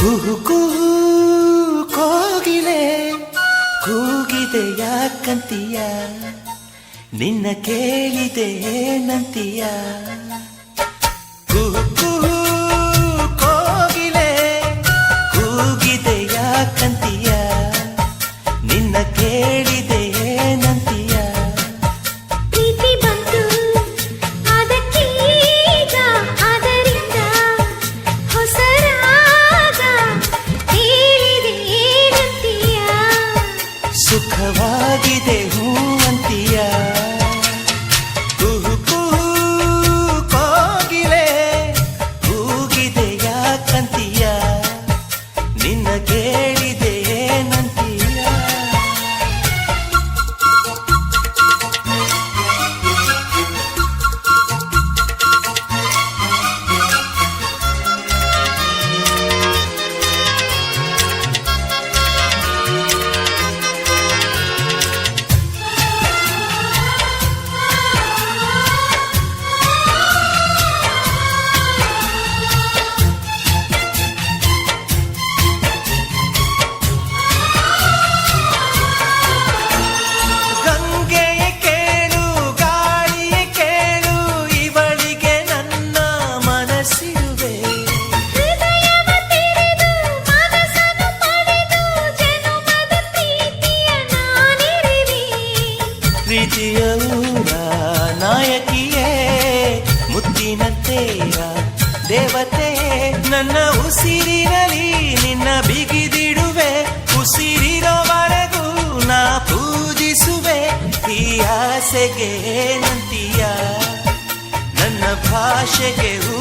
ಕುಹು ಕುಹು ಕೋಗಿಲೆ ಕೂಗಿದೆ ಯಾಕಂತೀಯ, ನಿನ್ನ ಕೇಳಿದೆ ಏನಂತೀಯ. ಕುಹು ಕುಹು ಕೋಗಿಲೆ ಕೂಗಿದೆ ಯಾಕಂತೀಯ, ನಿನ್ನ ಕೇಳಿದೆ ಏನಂತೀಯ. ಪ್ರೀತಿ ಬಂತು ಅದಕ್ಕೀಗ, ಅದರಿಂದ ಹೊಸ ರಾಗ ಹೇಳಿದೆ ಏನಂತೀಯ. ಸುಖವಾಗಿದೆ ಹೂ ಅಂತೀಯ. ಕುಹು ಕುಹು ಕೋಗಿಲೆ ಕೂಗಿದೆ ಯಾಕಂತೀಯ, ನಿನ್ನ ಕೇಳಿದೆ ಏನಂತೀಯ. ಗಂಗೆಯ ಕೇಳು ಗಾಳಿಯ ಕೇಳು, ಇವಳಿಗೆ ನನ್ನ ಮನಸ್ಸಿರುವೆ. ಹೃದಯವ ತೆರೆದು ಮನಸ್ಸನ್ನು ಪಡೆದು ಜನುಮದ ಪ್ರೀತಿಯ ನಾನಿರುವೆ. ಪ್ರೀತಿಯ ಊರ ನಾಯಕಿಯೇ, ಮುತ್ತಿನಂತೆಯ ದೇವತೆ, ನನ್ನ ಉಸಿರಿನಲ್ಲಿ ನಿನ್ನ ಬಿಗಿದಿಡುವೆ. ಉಸಿರಿರೋವರೆಗೂ ನಾ ಪೂಜಿಸುವೆ. ಈ ಆಸೆಗೆ ಏನಂತೀಯ, ನನ್ನ ಭಾಷೆಗೆ ಹೂ